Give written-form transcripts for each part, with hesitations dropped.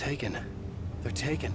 taken. They're taken.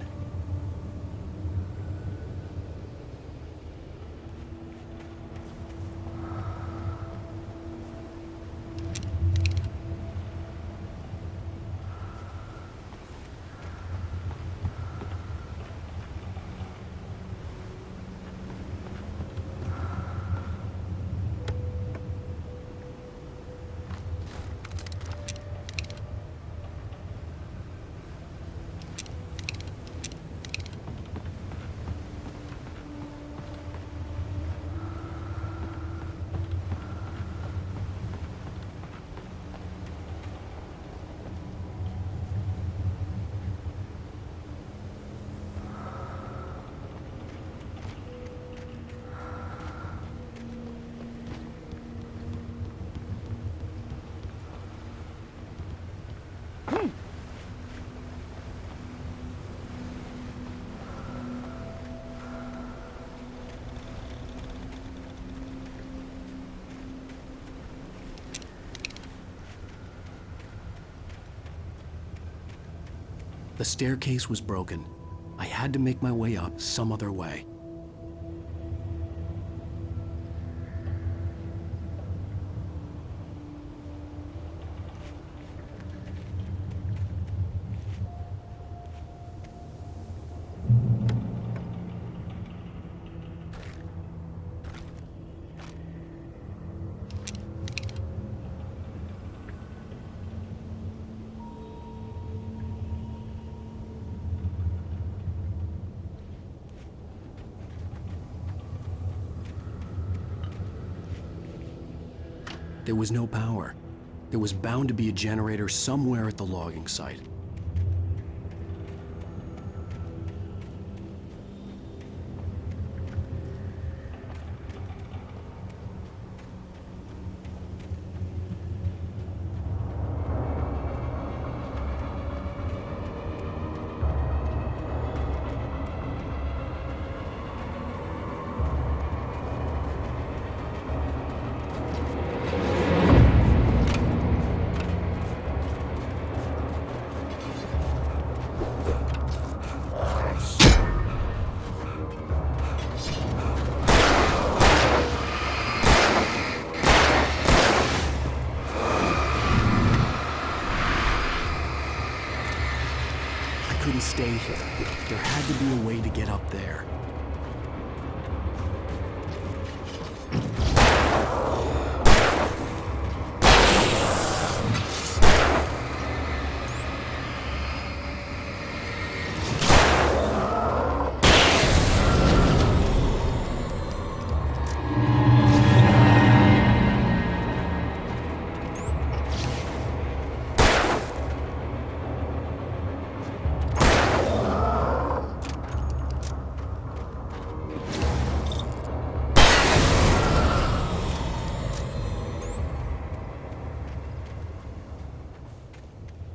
The staircase was broken. I had to make my way up some other way. There was no power. There was bound to be a generator somewhere at the logging site. Couldn't stay here. There had to be a way to get up there.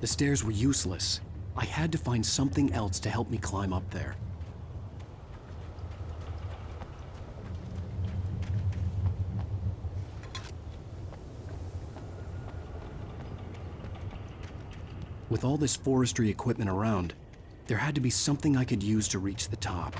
The stairs were useless. I had to find something else to help me climb up there. With all this forestry equipment around, there had to be something I could use to reach the top.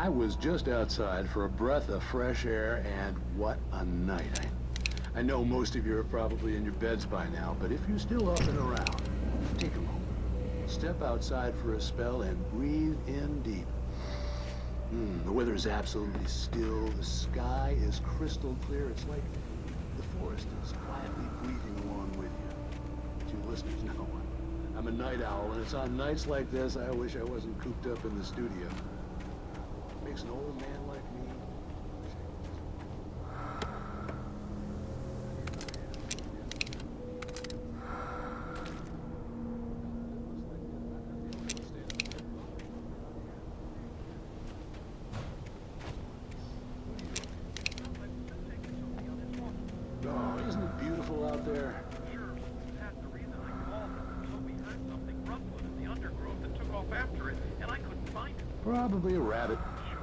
I was just outside for a breath of fresh air, and what a night. I know most of you are probably in your beds by now, but if you're still up and around, take a moment. Step outside for a spell and breathe in deep. The weather is absolutely still. The sky is crystal clear. It's like the forest is quietly breathing along with you. To you listeners know, I'm a night owl, and it's on nights like this I wish I wasn't cooped up in the studio. Makes an old man like me. Oh, isn't it beautiful out there? Sure, that's the reason I called. So we heard something rumble in the undergrowth and took off after it, and I couldn't find it. Probably a rabbit. Sure.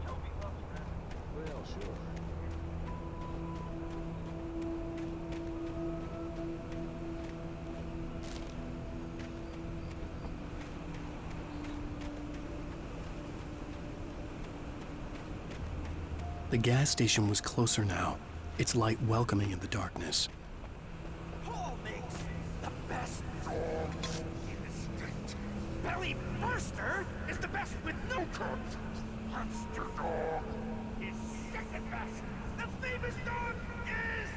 Toby loves rabbits. Well, sure. The gas station was closer now, its light welcoming in the darkness. Paul makes the best dogs in the state. Belly Burster is the best with no cut. Monster Dog is second best. The famous dog is...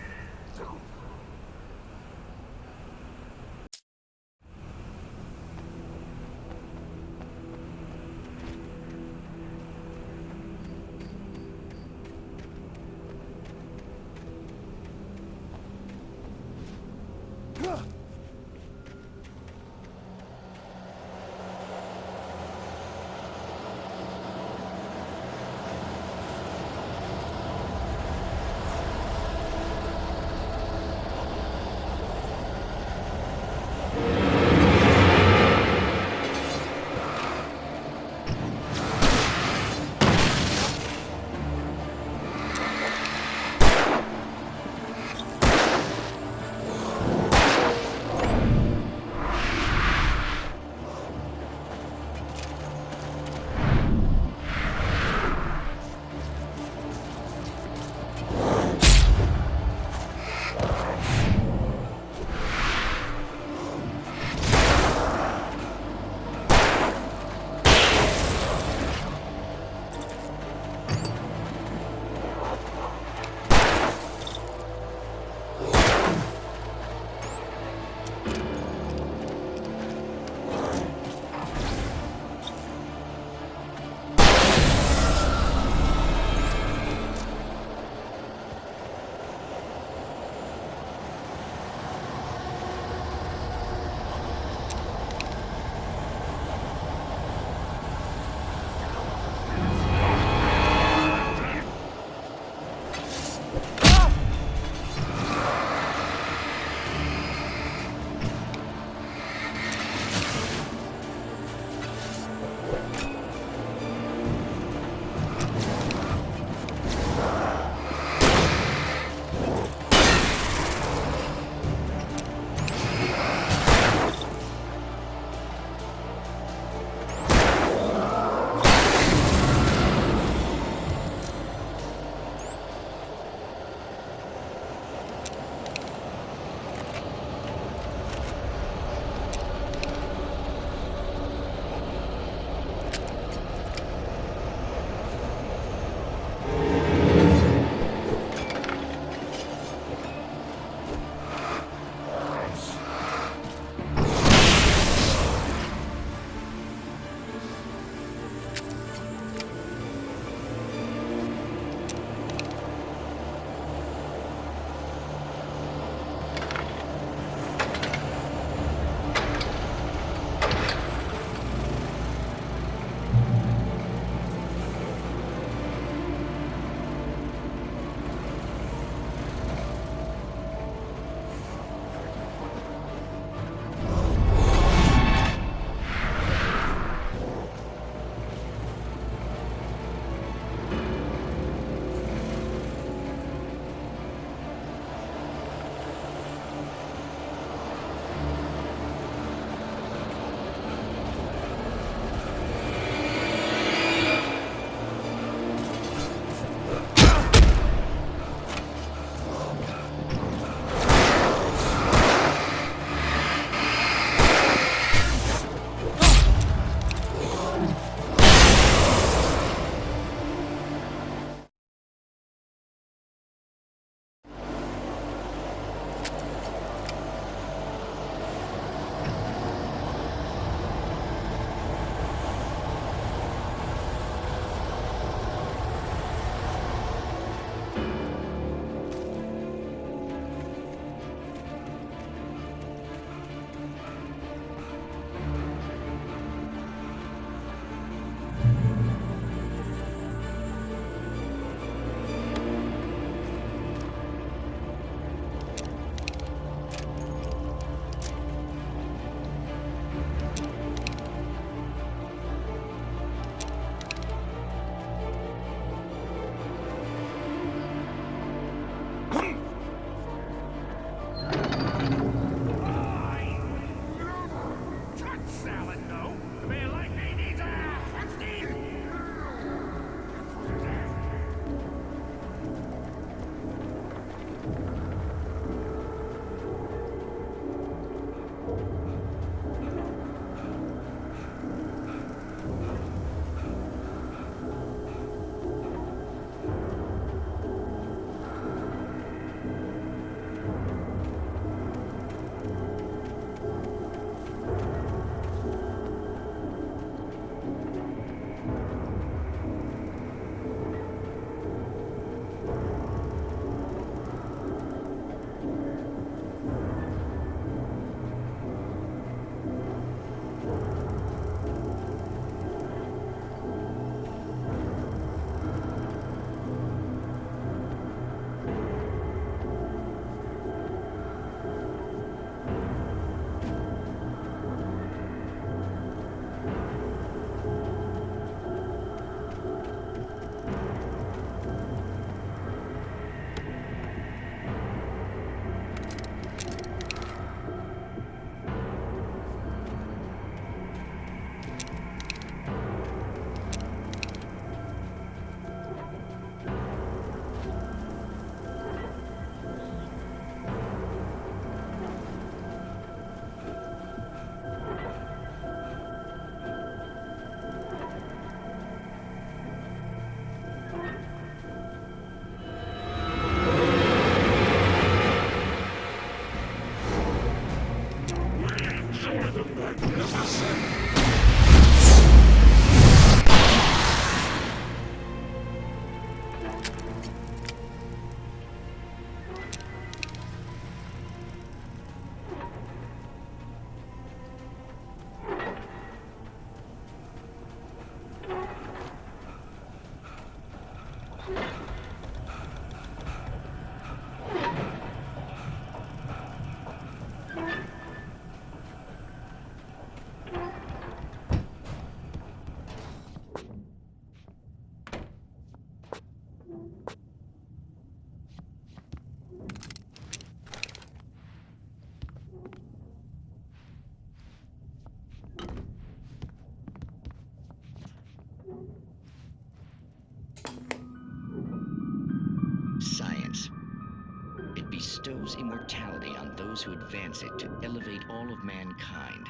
bestows immortality on those who advance it to elevate all of mankind.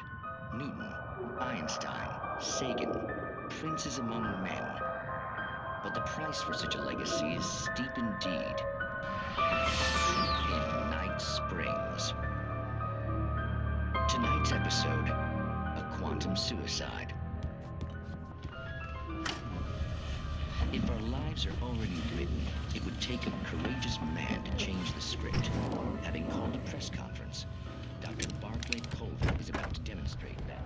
Newton, Einstein, Sagan, princes among men. But the price for such a legacy is steep indeed. In Night Springs. Tonight's episode, a quantum suicide. If our lives are already written, it would take a courageous man to change the script. Having called a press conference, Dr. Barclay Colvin is about to demonstrate that.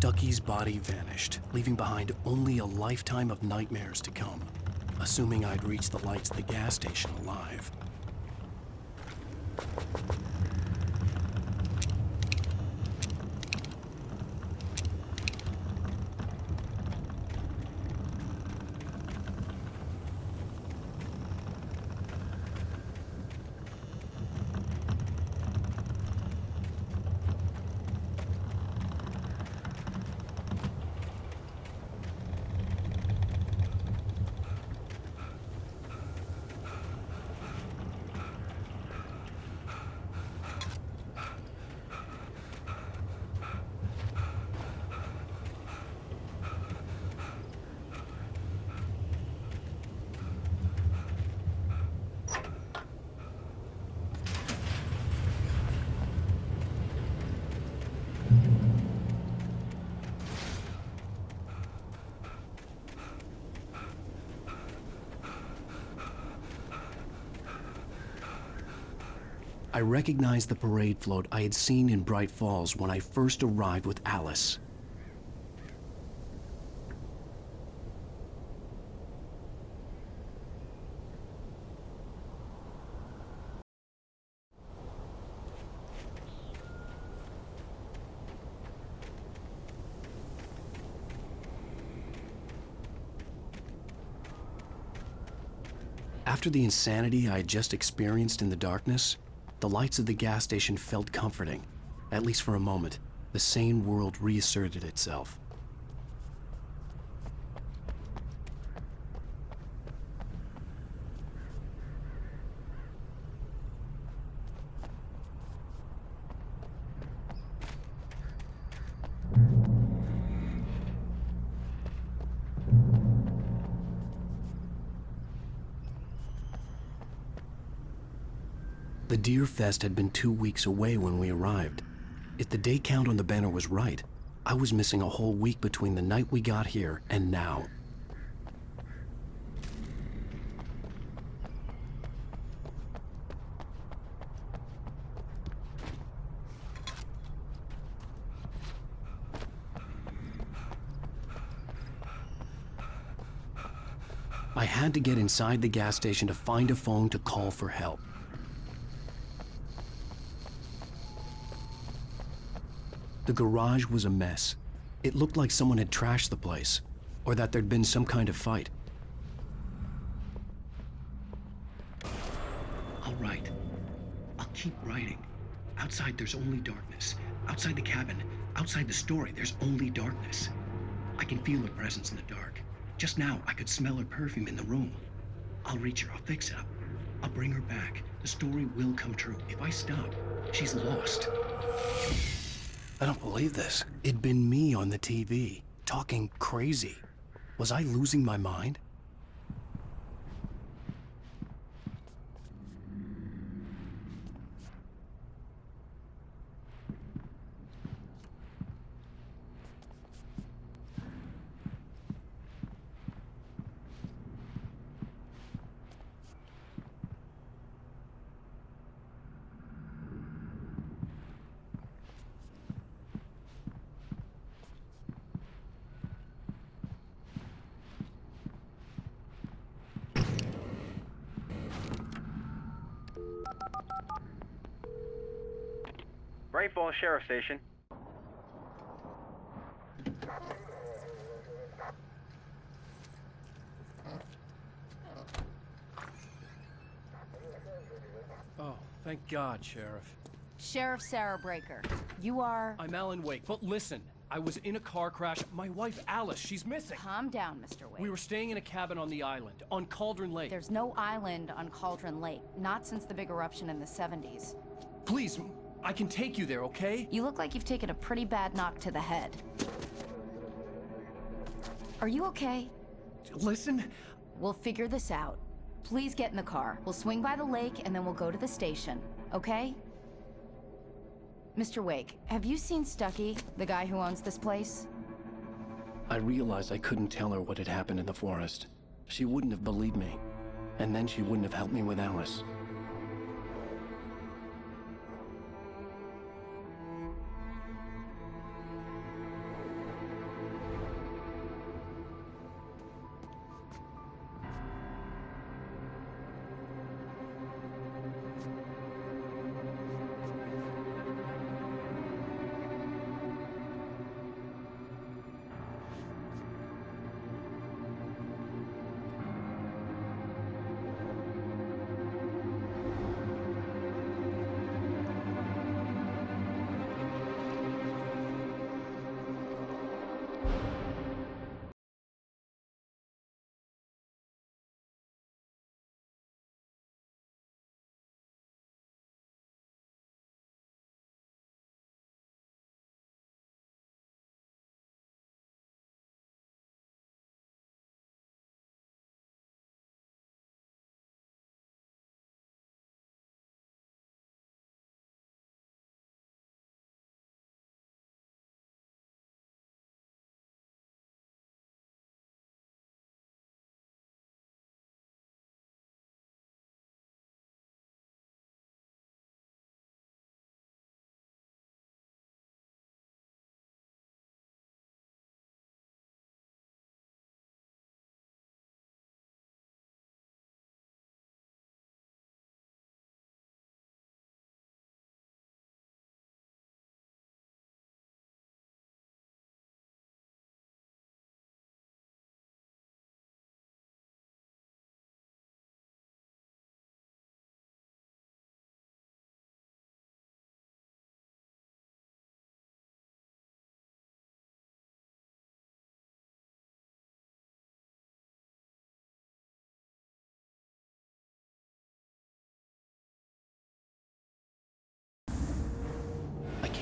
Stucky's body vanished, leaving behind only a lifetime of nightmares to come, assuming I'd reached the lights at the gas station alive. I recognized the parade float I had seen in Bright Falls when I first arrived with Alice. After the insanity I had just experienced in the darkness, the lights of the gas station felt comforting. At least for a moment, the sane world reasserted itself. The Deer Fest had been 2 weeks away when we arrived. If the day count on the banner was right, I was missing a whole week between the night we got here and now. I had to get inside the gas station to find a phone to call for help. The garage was a mess. It looked like someone had trashed the place, or that there'd been some kind of fight. I'll write. I'll keep writing. Outside, there's only darkness. Outside the cabin, outside the story, there's only darkness. I can feel her presence in the dark. Just now, I could smell her perfume in the room. I'll reach her. I'll fix it up. I'll bring her back. The story will come true. If I stop, she's lost. I don't believe this. It'd been me on the TV, talking crazy. Was I losing my mind? Bright Falls Sheriff Station. Oh, thank God, Sheriff. Sheriff Sarah Breaker. You are... I'm Alan Wake, but listen. I was in a car crash. My wife, Alice, she's missing. Calm down, Mr. Wake. We were staying in a cabin on the island, on Cauldron Lake. There's no island on Cauldron Lake. Not since the big eruption in the 70s. Please, I can take you there, okay? You look like you've taken a pretty bad knock to the head. Are you okay? Listen. We'll figure this out. Please get in the car. We'll swing by the lake and then we'll go to the station, okay? Mr. Wake, have you seen Stucky, the guy who owns this place? I realized I couldn't tell her what had happened in the forest. She wouldn't have believed me. And then she wouldn't have helped me with Alice.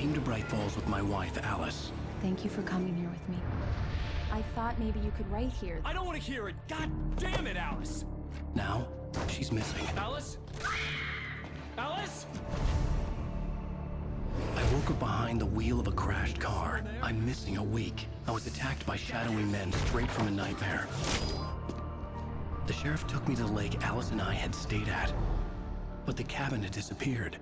came to Bright Falls with my wife, Alice. Thank you for coming here with me. I thought maybe you could write here. I don't want to hear it! God damn it, Alice! Now, she's missing. Alice? Alice? I woke up behind the wheel of a crashed car. I'm missing a week. I was attacked by shadowy men straight from a nightmare. The sheriff took me to the lake Alice and I had stayed at, but the cabin had disappeared.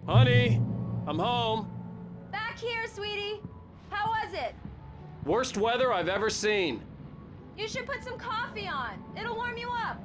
Honey, I'm home. Back here, sweetie. How was it? Worst weather I've ever seen. You should put some coffee on. It'll warm you up.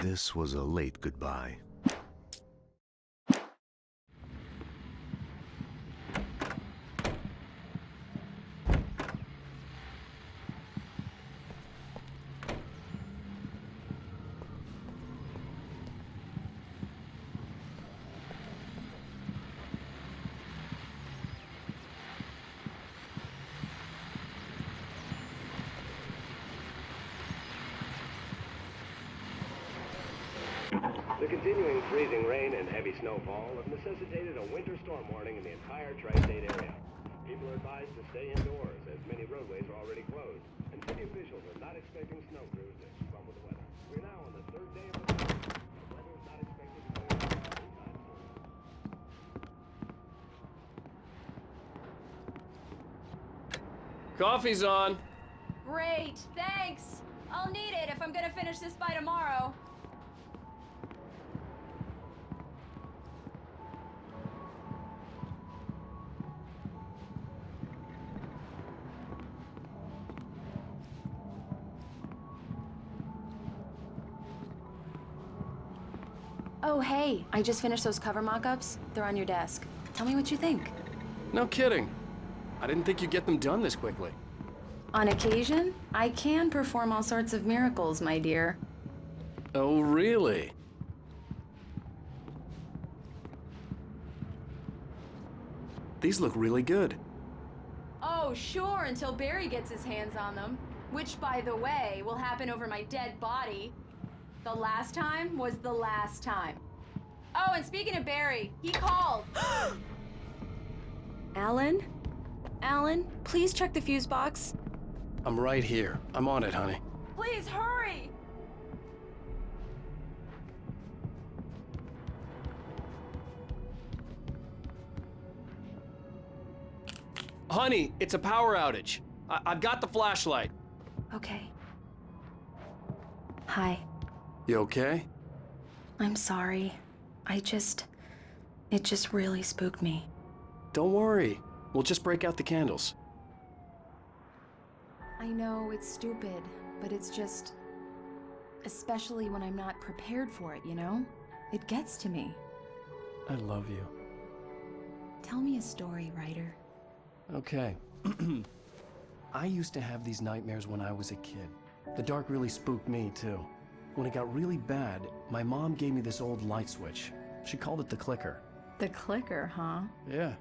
This was a late goodbye. The continuing freezing rain and heavy snowfall have necessitated a winter storm warning in the entire tri-state area. People are advised to stay indoors as many roadways are already closed, and city officials are not expecting snow crews to keep up with the weather. We're now on the third day of the summer. The weather is not expected to clear up anytime soon. Coffee's on. Great, thanks. I'll need it if I'm gonna finish this by tomorrow. Oh, hey, I just finished those cover mock-ups. They're on your desk. Tell me what you think. No kidding. I didn't think you'd get them done this quickly. On occasion, I can perform all sorts of miracles, my dear. Oh, really? These look really good. Oh, sure, until Barry gets his hands on them. Which, by the way, will happen over my dead body. The last time was the last time. Oh, and speaking of Barry, he called. Alan? Alan, please check the fuse box. I'm right here. I'm on it, honey. Please hurry! Honey, it's a power outage. I've got the flashlight. Okay. Hi. You okay? I'm sorry. It just really spooked me. Don't worry. We'll just break out the candles. I know it's stupid, but it's just... especially when I'm not prepared for it, you know? It gets to me. I love you. Tell me a story, writer. Okay. I used to have these nightmares when I was a kid. The dark really spooked me, too. When it got really bad, my mom gave me this old light switch. She called it the clicker. The clicker, huh? Yeah.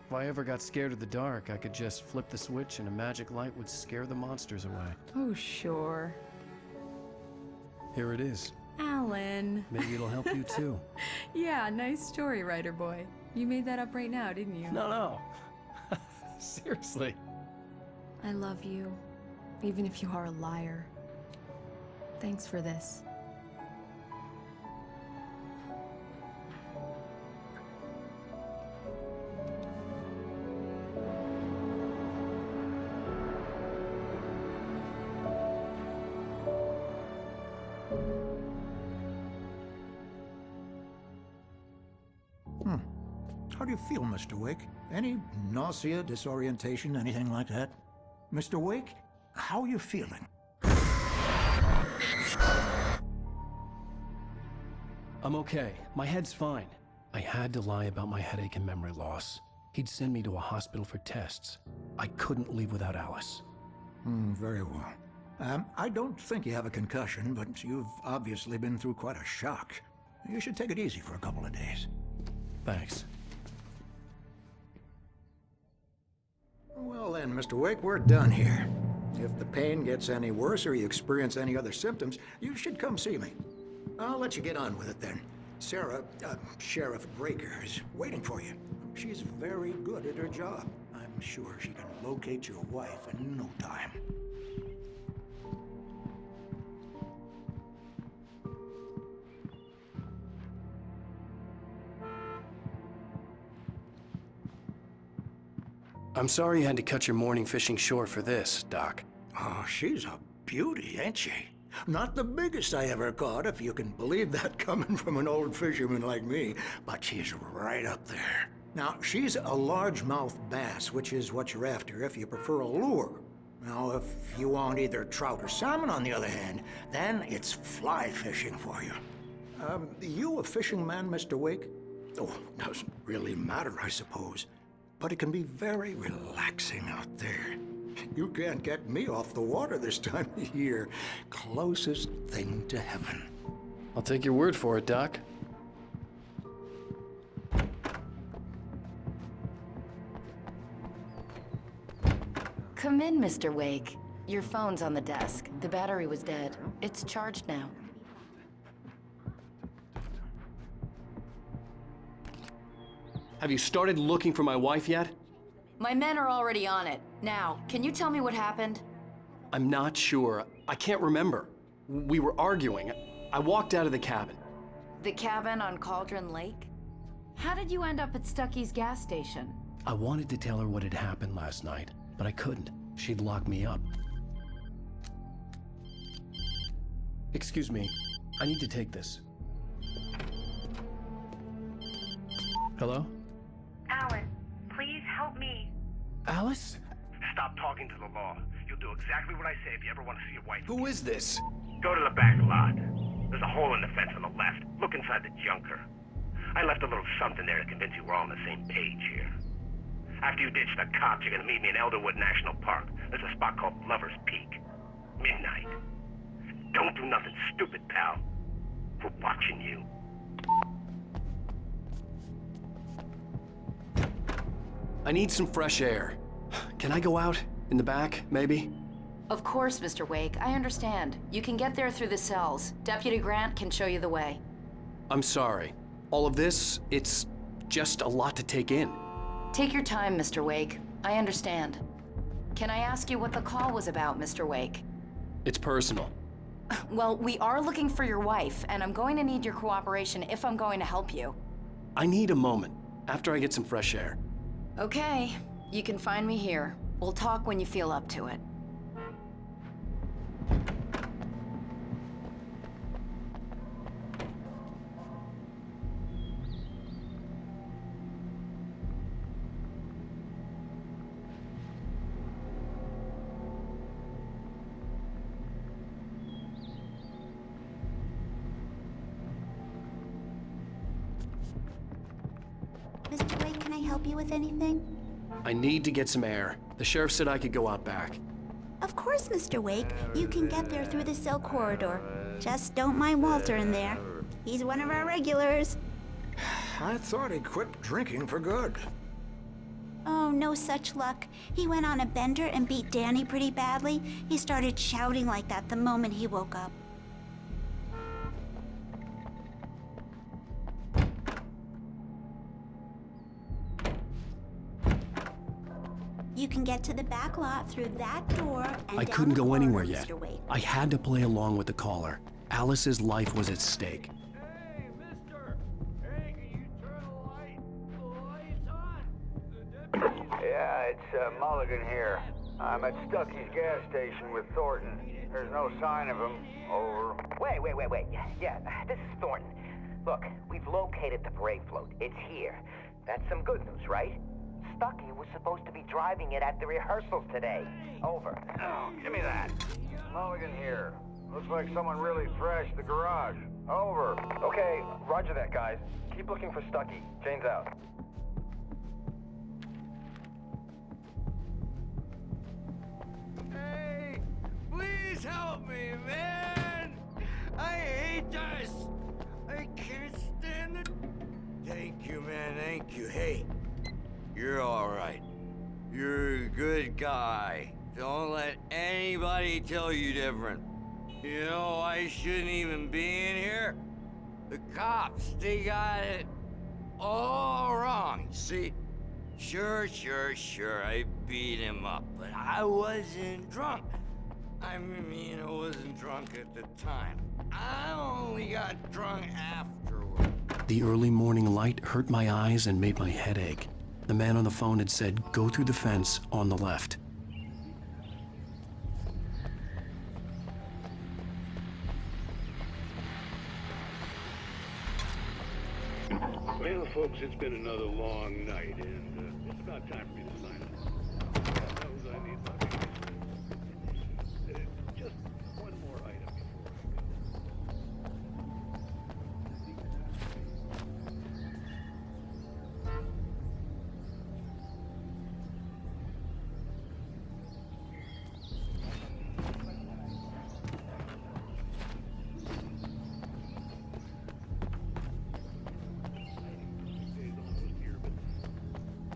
If I ever got scared of the dark, I could just flip the switch and a magic light would scare the monsters away. Oh, sure. Here it is. Alan. Maybe it'll help you, too. Yeah, nice story, writer boy. You made that up right now, didn't you? No. Seriously. I love you, even if you are a liar. Thanks for this. How do you feel, Mr. Wake? Any nausea, disorientation, anything like that? Mr. Wake, how are you feeling? I'm okay. My head's fine. I had to lie about my headache and memory loss. He'd send me to a hospital for tests. I couldn't leave without Alice. Very well. I don't think you have a concussion, but you've obviously been through quite a shock. You should take it easy for a couple of days. Thanks. Well then, Mr. Wake, we're done here. If the pain gets any worse or you experience any other symptoms, you should come see me. I'll let you get on with it then. Sarah, Sheriff Breaker, is waiting for you. She's very good at her job. I'm sure she can locate your wife in no time. I'm sorry you had to cut your morning fishing short for this, Doc. Oh, she's a beauty, ain't she? Not the biggest I ever caught, if you can believe that coming from an old fisherman like me, but she's right up there. Now, she's a largemouth bass, which is what you're after if you prefer a lure. Now, if you want either trout or salmon, on the other hand, then it's fly fishing for you. You a fishing man, Mr. Wake? Oh, doesn't really matter, I suppose. But it can be very relaxing out there. You can't get me off the water this time of year. Closest thing to heaven. I'll take your word for it, Doc. Come in, Mr. Wake. Your phone's on the desk. The battery was dead. It's charged now. Have you started looking for my wife yet? My men are already on it. Now, can you tell me what happened? I'm not sure. I can't remember. We were arguing. I walked out of the cabin. The cabin on Cauldron Lake? How did you end up at Stucky's gas station? I wanted to tell her what had happened last night, but I couldn't. She'd lock me up. Excuse me. I need to take this. Hello? Alan, please help me. Alice? Stop talking to the law. You'll do exactly what I say if you ever want to see your wife. Who is this? Go to the back lot. There's a hole in the fence on the left. Look inside the junker. I left a little something there to convince you we're all on the same page here. After you ditch the cops, you're gonna meet me in Elderwood National Park. There's a spot called Lover's Peak. Midnight. Don't do nothing stupid, pal. We're watching you. I need some fresh air. Can I go out? In the back, maybe? Of course, Mr. Wake. I understand. You can get there through the cells. Deputy Grant can show you the way. I'm sorry. All of this, it's just a lot to take in. Take your time, Mr. Wake. I understand. Can I ask you what the call was about, Mr. Wake? It's personal. Well, we are looking for your wife, and I'm going to need your cooperation if I'm going to help you. I need a moment, after I get some fresh air. Okay, you can find me here. We'll talk when you feel up to it. Mr. Wake, can I help you with anything? I need to get some air. The sheriff said I could go out back. Of course, Mr. Wake. You can get there through the cell corridor. Just don't mind Walter in there. He's one of our regulars. I thought he quit drinking for good. Oh, no such luck. He went on a bender and beat Danny pretty badly. He started shouting like that the moment he woke up. You can get to the back lot through that door and I down couldn't the go corridor, anywhere yet. Mr. Wake. I had to play along with the caller. Alice's life was at stake. Hey, mister! Hey, can you turn the light? The light's on! The deputy's... Yeah, it's Mulligan here. I'm at Stucky's gas station with Thornton. There's no sign of him. Over. Wait. Yeah, this is Thornton. Look, we've located the parade float. It's here. That's some good news, right? Stucky was supposed to be driving it at the rehearsals today. Over. Oh, give me that. Mulligan here. Looks like someone really thrashed the garage. Over. Okay, roger that, guys. Keep looking for Stucky. Jane's out. Hey, please help me, man! I hate this! I can't stand it. Thank you, man, thank you. Hey, you're alright. You're a good guy. Don't let anybody tell you different. You know, I shouldn't even be in here. The cops, they got it all wrong. See, sure, I beat him up, but I wasn't drunk. I mean, I wasn't drunk at the time. I only got drunk afterward. The early morning light hurt my eyes and made my head ache. The man on the phone had said, go through the fence on the left. Well, folks, it's been another long night, and it's about time for me to sign up. God knows I need my vacation. Just one more item before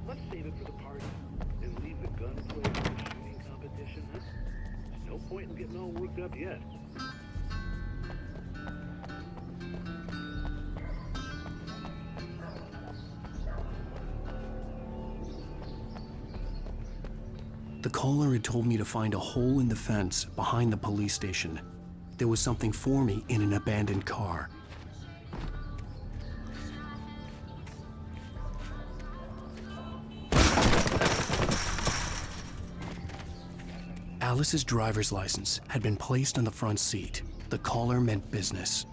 Let's save it for the party and leave the gunplay for the shooting competition, huh? There's no point in getting all worked up yet. The caller had told me to find a hole in the fence behind the police station. There was something for me in an abandoned car. Alice's driver's license had been placed on the front seat. The caller meant business.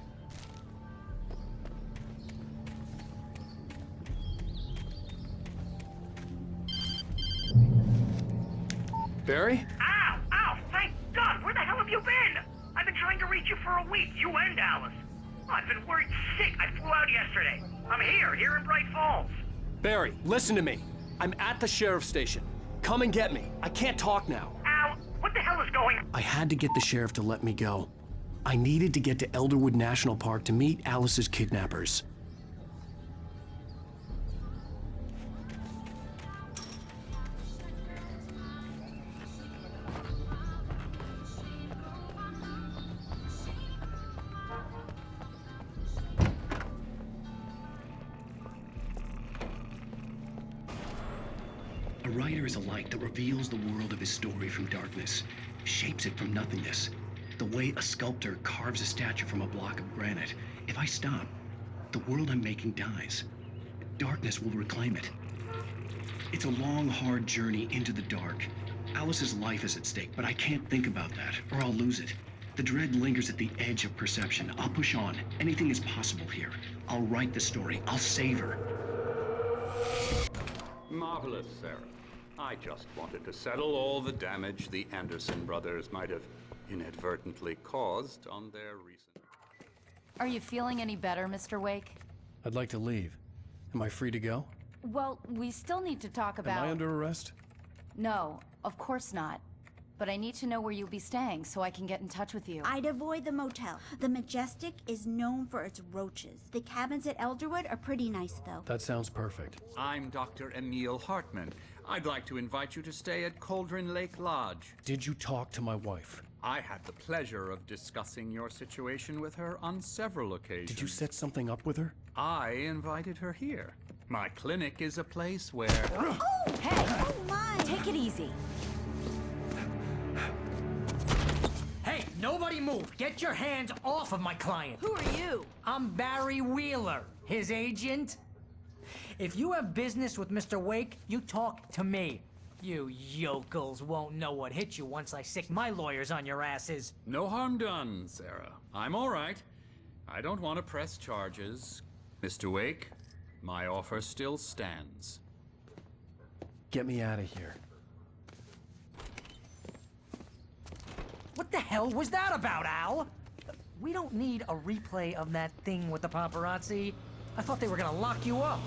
Barry? Ow! Ow! Thank God! Where the hell have you been? I've been trying to reach you for a week, you and Alice. I've been worried sick. I flew out yesterday. I'm here in Bright Falls. Barry, listen to me. I'm at the sheriff's station. Come and get me. I can't talk now. Ow! What the hell is going on? I had to get the sheriff to let me go. I needed to get to Elderwood National Park to meet Alice's kidnappers. A writer is a light that reveals the world of his story from darkness, shapes it from nothingness. The way a sculptor carves a statue from a block of granite. If I stop, the world I'm making dies. Darkness will reclaim it. It's a long, hard journey into the dark. Alice's life is at stake, but I can't think about that, or I'll lose it. The dread lingers at the edge of perception. I'll push on. Anything is possible here. I'll write the story. I'll save her. Marvelous, Sarah. I just wanted to settle all the damage the Anderson brothers might have inadvertently caused on their recent... Are you feeling any better, Mr. Wake? I'd like to leave. Am I free to go? Well, we still need to talk about... Am I under arrest? No, of course not. But I need to know where you'll be staying so I can get in touch with you. I'd avoid the motel. The Majestic is known for its roaches. The cabins at Elderwood are pretty nice, though. That sounds perfect. I'm Dr. Emil Hartman. I'd like to invite you to stay at Cauldron Lake Lodge. Did you talk to my wife? I had the pleasure of discussing your situation with her on several occasions. Did you set something up with her? I invited her here. My clinic is a place where... Oh! Hey! Oh, my! Take it easy. Hey, nobody move! Get your hands off of my client! Who are you? I'm Barry Wheeler, his agent. If you have business with Mr. Wake, you talk to me. You yokels won't know what hit you once I sick my lawyers on your asses. No harm done, Sarah. I'm all right. I don't want to press charges. Mr. Wake, My offer still stands. Get me out of here. What the hell was that about, Al? We don't need a replay of that thing with the paparazzi. I thought they were gonna lock you up.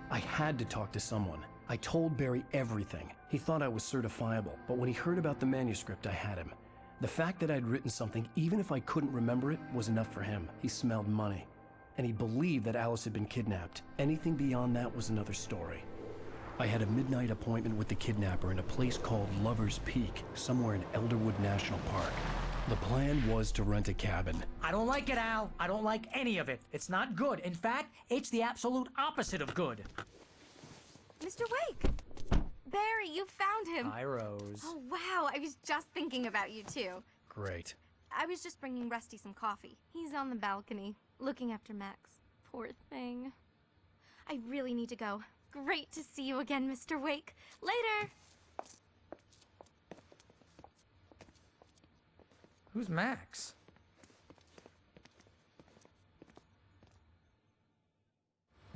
I had to talk to someone. I told Barry everything. He thought I was certifiable, but when he heard about the manuscript, I had him. The fact that I'd written something, even if I couldn't remember it, was enough for him. He smelled money. And he believed that Alice had been kidnapped. Anything beyond that was another story. I had a midnight appointment with the kidnapper in a place called Lover's Peak, somewhere in Elderwood National Park. The plan was to rent a cabin. I don't like it, Al. I don't like any of it. It's not good. In fact, it's the absolute opposite of good. Mr. Wake! Barry, you found him! Hi, Rose. Oh, wow. I was just thinking about you, too. Great. I was just bringing Rusty some coffee. He's on the balcony, looking after Max. Poor thing. I really need to go. Great to see you again, Mr. Wake. Later! Who's Max?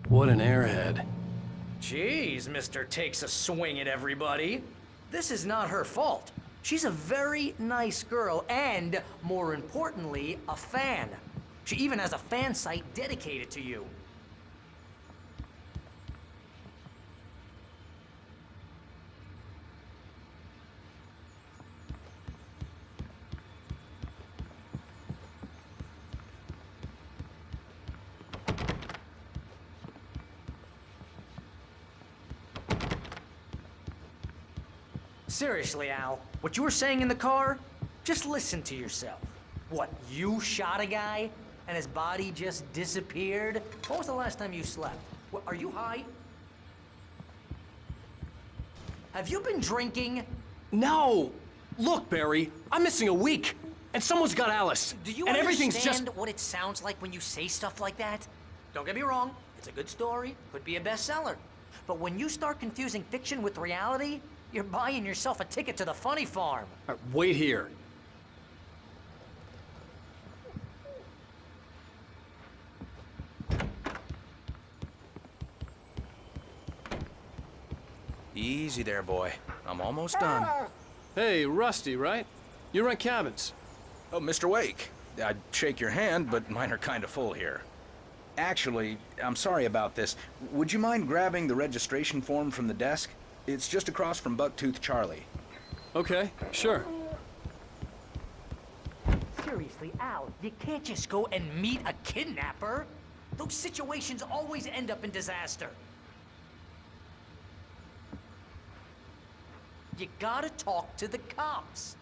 What an airhead. Jeez, Mr. Takes a swing at everybody. This is not her fault. She's a very nice girl and, more importantly, a fan. She even has a fan site dedicated to you. Seriously, Al, what you were saying in the car, just listen to yourself. What, you shot a guy and his body just disappeared? When was the last time you slept? What, are you high? Have you been drinking? No! Look, Barry, I'm missing a week, and someone's got Alice. Do you and everything's understand just... what it sounds like when you say stuff like that? Don't get me wrong, it's a good story, could be a bestseller. But when you start confusing fiction with reality, you're buying yourself a ticket to the funny farm. All right, wait here. Easy there, boy. I'm almost done. Hey, Rusty, right? You rent cabins. Oh, Mr. Wake. I'd shake your hand, but mine are kind of full here. Actually, I'm sorry about this. Would you mind grabbing the registration form from the desk? It's just across from Bucktooth Charlie. Okay, sure. Seriously, Al, you can't just go and meet a kidnapper. Those situations always end up in disaster. You gotta talk to the cops.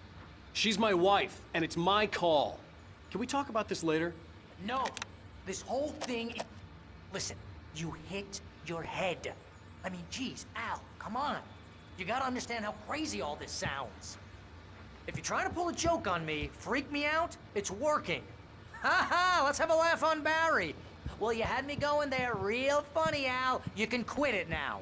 She's my wife, and it's my call. Can we talk about this later? No, this whole thing... Listen, you hit your head. I mean, geez, Al, come on. You gotta understand how crazy all this sounds. If you're trying to pull a joke on me, freak me out, it's working. Ha ha, let's have a laugh on Barry. Well, you had me going there real funny, Al. You can quit it now.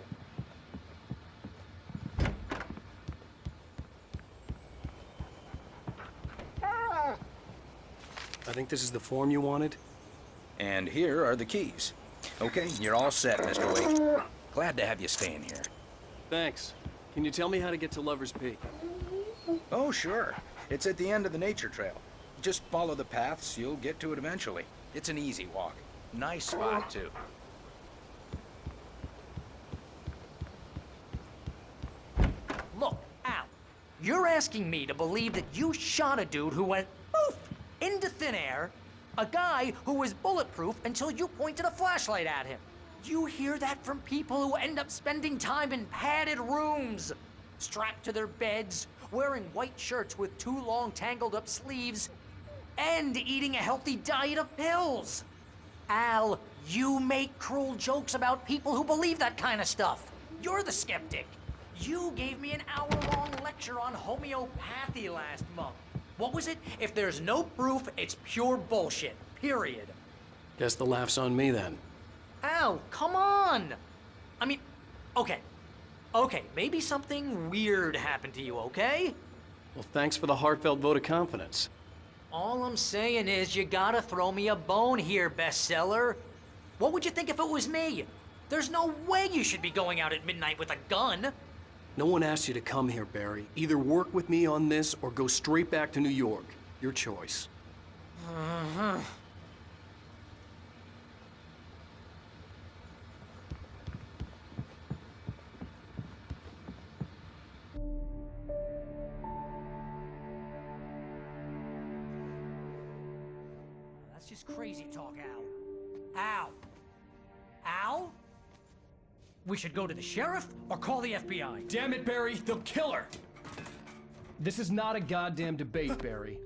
I think this is the form you wanted. And here are the keys. Okay, you're all set, Mr. Wake. Glad to have you staying here. Thanks. Can you tell me how to get to Lover's Peak? Oh, sure. It's at the end of the nature trail. Just follow the paths, you'll get to it eventually. It's an easy walk. Nice spot, too. Look, Al, you're asking me to believe that you shot a dude who went poof into thin air, a guy who was bulletproof until you pointed a flashlight at him. You hear that from people who end up spending time in padded rooms, strapped to their beds, wearing white shirts with too long tangled up sleeves, and eating a healthy diet of pills. Al, you make cruel jokes about people who believe that kind of stuff. You're the skeptic. You gave me an hour-long lecture on homeopathy last month. What was it? If there's no proof, it's pure bullshit. Period. Guess the laugh's on me then. Al, come on! I mean, okay. Okay, maybe something weird happened to you, okay? Well, thanks for the heartfelt vote of confidence. All I'm saying is you gotta throw me a bone here, bestseller. What would you think if it was me? There's no way you should be going out at midnight with a gun. No one asked you to come here, Barry. Either work with me on this or go straight back to New York. Your choice. Uh-huh. That's just crazy talk, Al. Al! Al? We should go to the sheriff or call the FBI. Damn it, Barry, they'll kill her! This is not a goddamn debate, Barry.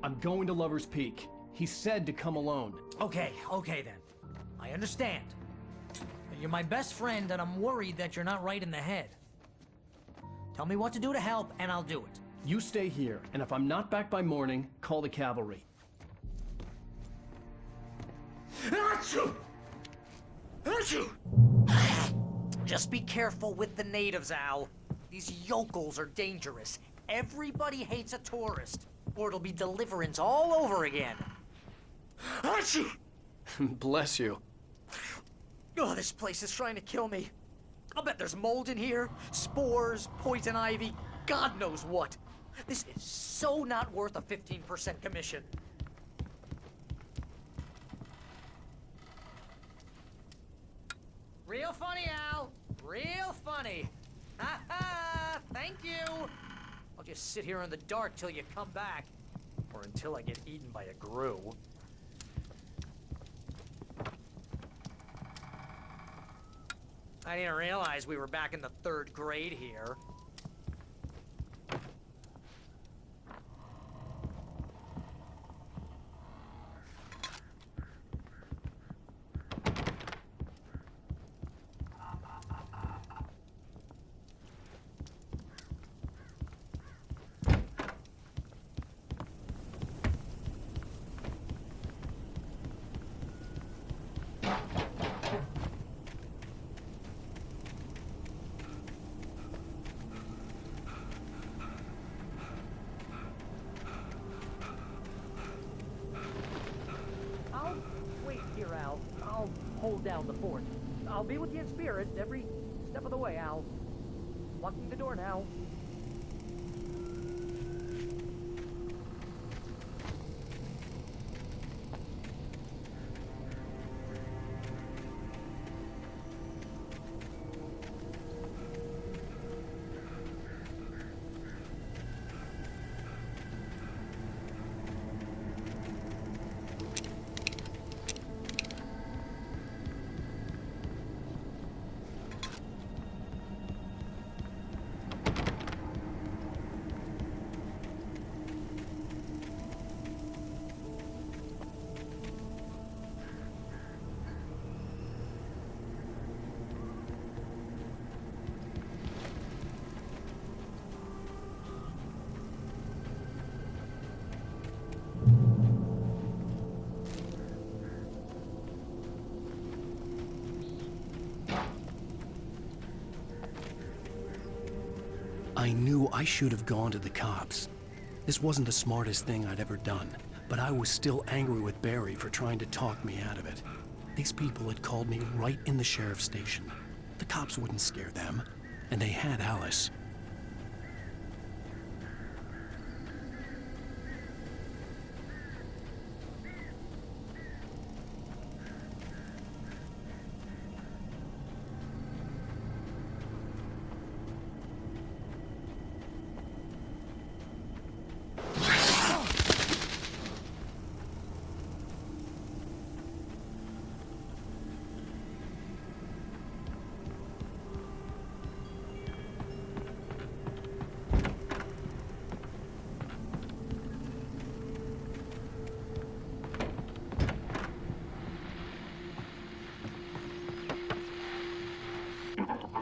I'm going to Lover's Peak. He said to come alone. Okay then. I understand. But you're my best friend, and I'm worried that you're not right in the head. Tell me what to do to help, and I'll do it. You stay here, and if I'm not back by morning, call the cavalry. Just be careful with the natives, Al. These yokels are dangerous. Everybody hates a tourist, or it'll be Deliverance all over again. Bless you. Oh, this place is trying to kill me. I'll bet there's mold in here, spores, poison ivy, God knows what. This is so not worth a 15% commission. Real funny, Al. Real funny. Ha ha! Thank you! I'll just sit here in the dark till you come back. Or until I get eaten by a grue. I didn't realize we were back in the 3rd grade here. I'll hold down the fort. I'll be with you in spirit every step of the way, Al. Locking the door now. I knew I should have gone to the cops. This wasn't the smartest thing I'd ever done, but I was still angry with Barry for trying to talk me out of it. These people had called me right in the sheriff's station. The cops wouldn't scare them, and they had Alice.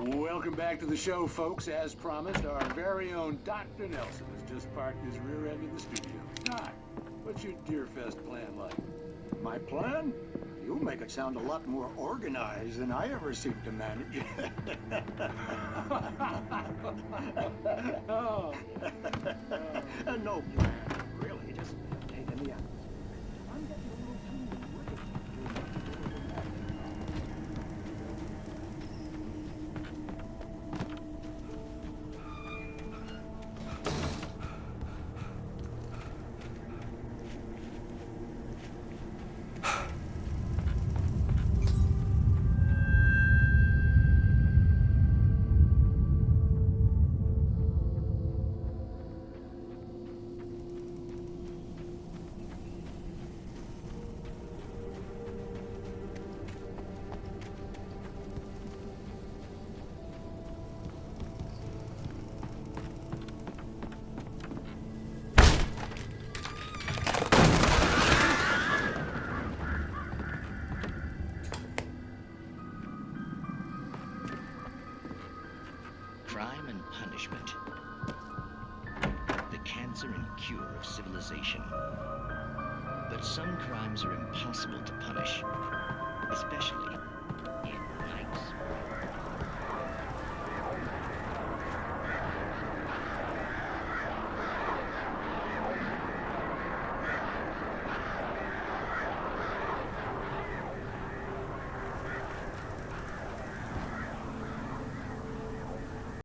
Welcome back to the show, folks. As promised, our very own Dr. Nelson has just parked his rear end in the studio. Doc, what's your Deerfest plan like? My plan? You make it sound a lot more organized than I ever seem to manage. Oh. No plan, really. Hey, let me out. I'm getting a little too Crime and punishment. The cancer and cure of civilization. But some crimes are impossible to punish, especially